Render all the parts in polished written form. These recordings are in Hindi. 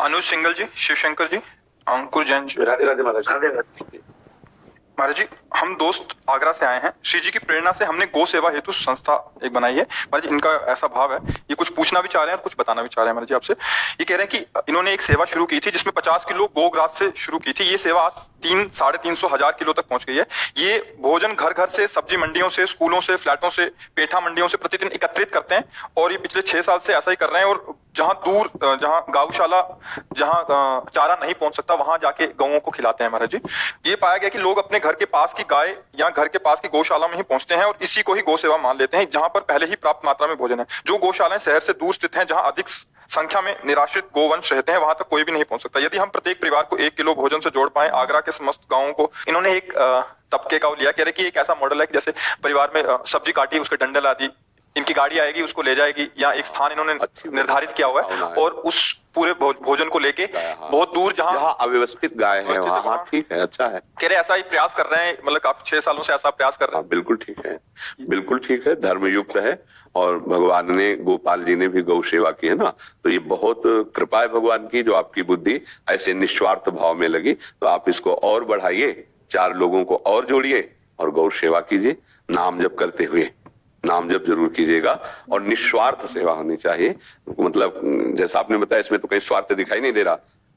अनुज सिंगल जी, शिवशंकर जी, अंकुर जैन जी। राधे राधे महाराज। महाराज जी, हम दोस्त आगरा से आए हैं। श्री जी की प्रेरणा से हमने गौ सेवा हेतु संस्था एक बनाई है। महाराज जी, इनका ऐसा भाव है, ये कुछ पूछना भी चाह रहे हैं और कुछ बताना भी चाह रहे हैं महाराज जी आपसे। ये कह रहे हैं कि इन्होंने एक सेवा शुरू की थी जिसमें 50 किलो गोग्रास से शुरू की थी। ये सेवा आज 300-350 हजार किलो तक पहुंच गई है। ये भोजन घर घर से, सब्जी मंडियों से, स्कूलों से, फ्लैटों से, पेठा मंडियों से प्रतिदिन एकत्रित करते हैं और ये पिछले 6 साल से ऐसा ही कर रहे हैं। और जहां दूर, जहां गौशाला, जहां चारा नहीं पहुंच सकता, वहां जाके गौओं को खिलाते हैं महाराज जी। ये पाया गया कि लोग अपने घर के पास की गाय या घर के पास की गौशाला में ही पहुंचते हैं और इसी को ही गौ सेवा मान लेते हैं, जहां पर पहले ही प्राप्त मात्रा में भोजन है। जो गौशालाएं शहर से दूर स्थित हैं, जहां अधिक संख्या में निराश्रित गोवंश रहते हैं, वहां तक कोई भी नहीं पहुंच सकता। यदि हम प्रत्येक परिवार को 1 किलो भोजन से जोड़ पाए आगरा के समस्त गांवों को, इन्होंने एक तबके का लिया। कह रहे कि एक ऐसा मॉडल है कि जैसे परिवार में सब्जी काटी, उसके डंडे ला दी, इनकी गाड़ी आएगी, उसको ले जाएगी, या एक स्थान इन्होंने निर्धारित किया हुआ है और उस पूरे भोजन को लेके बहुत दूर, जहां अव्यवस्थित गाय है वहां ठीक है, अच्छा है। कह रहे ऐसा ही प्रयास कर रहे हैं, मतलब काफी 6 सालों से ऐसा प्रयास कर रहे हैं। बिल्कुल ठीक है, बिल्कुल ठीक है, धर्मयुक्त है। और भगवान ने, गोपाल जी ने भी गौ सेवा की है ना, तो ये बहुत कृपा है भगवान की जो आपकी बुद्धि ऐसे निस्वार्थ भाव में लगी। तो आप इसको और बढ़ाइए, 4 लोगों को और जोड़िए और गौ सेवा कीजिए, नाम जप करते हुए। नाम जप जरूर कीजिएगा और निस्वार्थ सेवा होनी चाहिए। मतलब जैसा आपने बताया, इसमें तो कहीं स्वार्थ दिखाई नहीं दे रहा,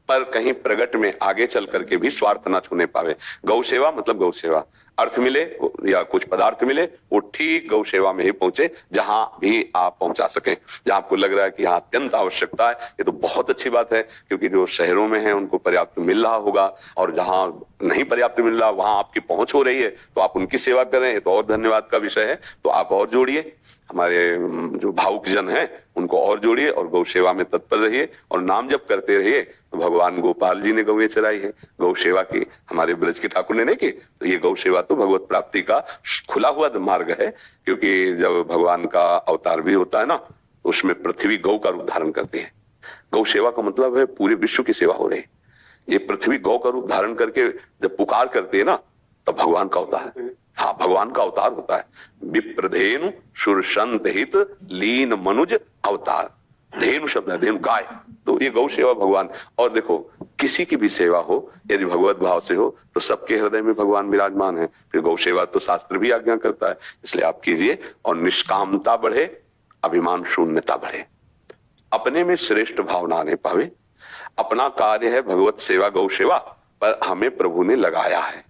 पर कहीं प्रगट में आगे चल करके भी स्वार्थ ना छूने पावे। गौ सेवा मतलब गौ सेवा, अर्थ मिले या कुछ पदार्थ मिले, वो ठीक गौ सेवा में ही पहुंचे, जहां भी आप पहुंचा सकें। जहां आपको लग रहा है कि यहाँ अत्यंत आवश्यकता है, ये तो बहुत अच्छी बात है, क्योंकि जो शहरों में है उनको पर्याप्त मिल रहा होगा, और जहां नहीं पर्याप्त मिल रहा वहां आपकी पहुंच हो रही है, तो आप उनकी सेवा करें, ये तो और धन्यवाद का विषय है। तो आप और जोड़िए, हमारे जो भावुक जन हैं उनको और जोड़िए और गौ सेवा में तत्पर रहिए और नाम जप करते रहिए। भगवान गोपाल जी ने गौएं चराई है, गौ सेवा की हमारे ब्रज के ठाकुर ने नहीं की, तो ये गौ सेवा तो भगवत प्राप्ति का खुला हुआ मार्ग है। क्योंकि जब भगवान का अवतार भी होता है ना, उसमें पृथ्वी गौ का रूप धारण करती है। गौ सेवा का मतलब है पूरे विश्व की सेवा हो रही है। ये पृथ्वी गौ का रूप धारण करके जब पुकार करती है ना, तब भगवान का अवतार है। हाँ, भगवान का अवतार होता है। विप्रधेनु सुरसंत हित लीन मनुज अवतार। धेनु शब्द है, धेनु गाय, तो ये गौ सेवा भगवान। और देखो, किसी की भी सेवा हो यदि भगवत भाव से हो तो सबके हृदय में भगवान विराजमान है। फिर गौ सेवा तो शास्त्र भी आज्ञा करता है, इसलिए आप कीजिए और निष्कामता बढ़े, अभिमान शून्यता बढ़े, अपने में श्रेष्ठ भावना आने पावे। अपना कार्य है भगवत सेवा, गौ सेवा, पर हमें प्रभु ने लगाया है।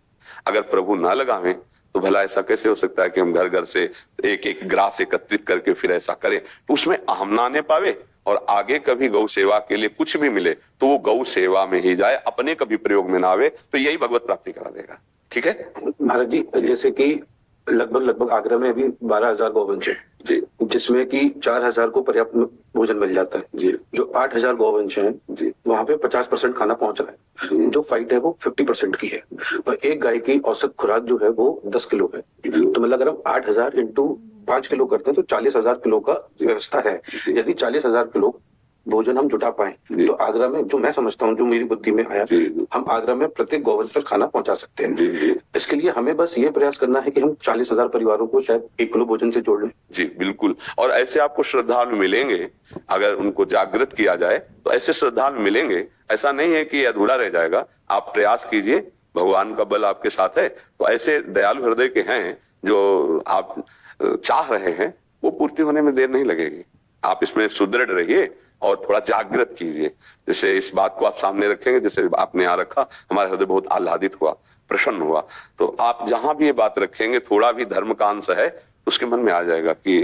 अगर प्रभु ना लगावे तो भला ऐसा कैसे हो सकता है कि हम घर घर से एक एक ग्रास एकत्रित करके फिर ऐसा करें। तो उसमें अहम ना आने पावे और आगे कभी गौ सेवा के लिए कुछ भी मिले तो वो गौ सेवा में ही जाए, अपने कभी प्रयोग में ना आवे, तो यही भगवत प्राप्ति करा देगा। ठीक है महाराज जी, जैसे कि लगभग आगरा में अभी 12,000 गौवंश है जी, जिसमें कि 4,000 को पर्याप्त भोजन मिल जाता है जी। जो 8,000 गौवंश हैं जी, वहां पे 50% खाना पहुंच रहा है। जो फाइट है वो 50% की है और एक गाय की औसत खुराक जो है वो 10 किलो है। तो मतलब अगर हम 8,000 इंटू 5 किलो करते हैं तो 40,000 किलो का व्यवस्था है। यदि 40,000 किलो भोजन हम जुटा पाए तो आगरा में, जो मैं समझता हूँ, जो मेरी बुद्धि में आया, हम आगरा में प्रत्येक गौवंश तक खाना पहुंचा सकते हैं। इसके लिए हमें बस ये प्रयास करना है कि हम 40,000 परिवारों को शायद 1 किलो भोजन से जोड़ लें। जी बिल्कुल। और ऐसे आपको श्रद्धालु मिलेंगे, अगर उनको जागृत किया जाए तो ऐसे श्रद्धालु मिलेंगे। ऐसा नहीं है कि अधूरा रह जाएगा, आप प्रयास कीजिए, भगवान का बल आपके साथ है। तो ऐसे दयालु हृदय के हैं जो आप चाह रहे हैं, वो पूर्ति होने में देर नहीं लगेगी। आप इसमें सुदृढ़ रहिए और थोड़ा जागृत कीजिए। जैसे इस बात को आप सामने रखेंगे, जैसे आपने यहाँ रखा, हमारा हृदय बहुत आह्लादित हुआ, प्रसन्न हुआ। तो आप जहां भी ये बात रखेंगे, थोड़ा भी धर्म का अंश है, उसके मन में आ जाएगा कि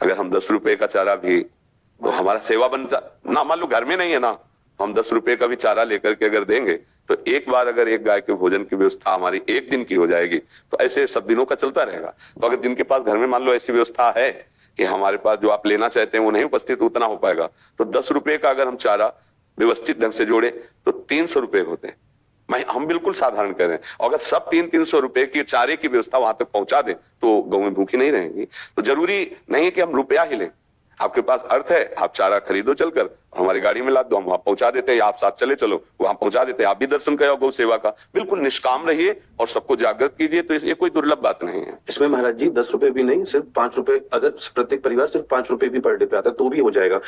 अगर हम 10 रुपए का चारा भी, तो हमारा सेवा बनता ना, मान लो घर में नहीं है ना, हम 10 रुपए का भी चारा लेकर के अगर देंगे तो एक बार अगर एक गाय के भोजन की व्यवस्था हमारी 1 दिन की हो जाएगी, तो ऐसे सब दिनों का चलता रहेगा। तो अगर जिनके पास घर में मान लो ऐसी व्यवस्था है कि हमारे पास जो आप लेना चाहते हैं वो नहीं उपस्थित उतना हो पाएगा, तो 10 रुपए का अगर हम चारा व्यवस्थित ढंग से जोड़े तो 300 रुपए होते हैं। हम बिल्कुल साधारण कह रहे हैं। अगर सब 300-300 रुपए की चारे की व्यवस्था वहां तक पहुंचा दे तो गौएं भूखी नहीं रहेंगी। तो जरूरी नहीं है कि हम रुपया ही लें, आपके पास अर्थ है, आप चारा खरीदो चलकर हमारी गाड़ी में लाद दो, हम वहां पहुंचा देते हैं, या आप साथ चले चलो वहां पहुंचा देते हैं, आप भी दर्शन करो गौ सेवा का। बिल्कुल निष्काम रहिए और सबको जागृत कीजिए, तो ये कोई दुर्लभ बात नहीं है। इसमें महाराज जी 10 रुपए भी नहीं, सिर्फ 5 रुपए, अगर प्रत्येक परिवार सिर्फ 5 रुपए भी पर डे पे आता है तो भी हो जाएगा।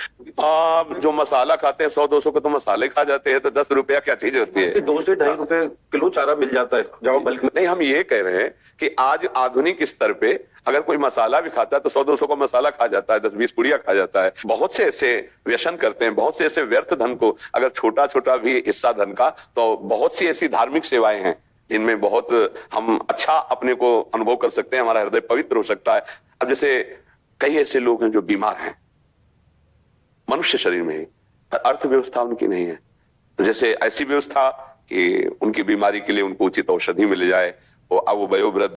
जो मसाला खाते हैं 100-200 के तो मसाले खा जाते हैं, तो 10 रुपया क्या चीज होती है। 2 से 2.5 रुपए किलो चारा मिल जाता है जब बल्क में। नहीं, हम ये कह रहे हैं कि आज आधुनिक स्तर पे अगर कोई मसाला भी खाता है तो 100-200 का मसाला खा जाता है, 10-20 पुड़िया खा जाता है। बहुत से ऐसे व्यसन करते हैं, बहुत से ऐसे व्यर्थ धन को, अगर छोटा छोटा भी हिस्सा धन का, तो बहुत सी ऐसी धार्मिक सेवाएं हैं जिनमें बहुत हम अच्छा अपने को अनुभव कर सकते हैं, हमारा हृदय पवित्र हो सकता है। अब जैसे कई ऐसे लोग हैं जो बीमार हैं मनुष्य शरीर में ही, अर्थव्यवस्था उनकी नहीं है, तो जैसे ऐसी व्यवस्था कि उनकी बीमारी के लिए उनको उचित औषधि मिल जाए, वो अब वयोवृद्ध